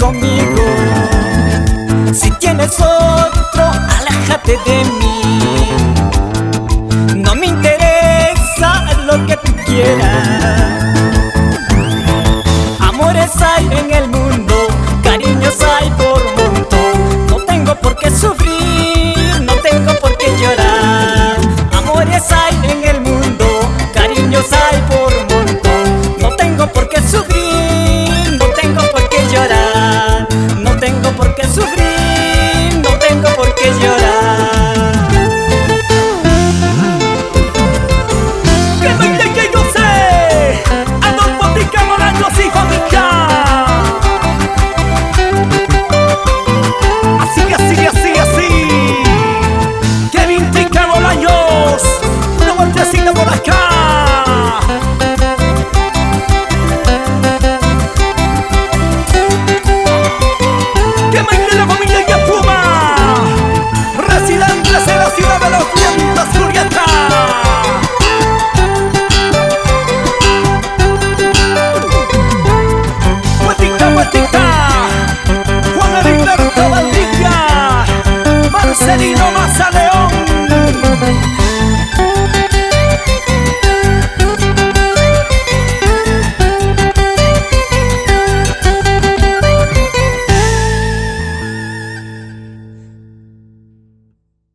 conmigo. Si tienes otro, aléjate de mí. No me interesa lo que tú quieras. Amores hay en el mundo, cariños hay por montón. No tengo por qué sufrir, no tengo por qué llorar. Amores hay en el mundo, cariños hay por montón. No tengo por qué sufrir, no tengo por qué llorar. No tengo por qué sufrir, no tengo por qué llorar. ¡Que baile que goce! Adolfo Tica Bolaños y familia. Así, así, así, así. Kevin Tica Bolaños, una vueltecita por acá. ¡Que baile la familia Yapuma! Residentes en la ciudad de los vientos, Julieta. Huetica, huetica, Juan Heriberto Valdivia, Marcelino Mazale.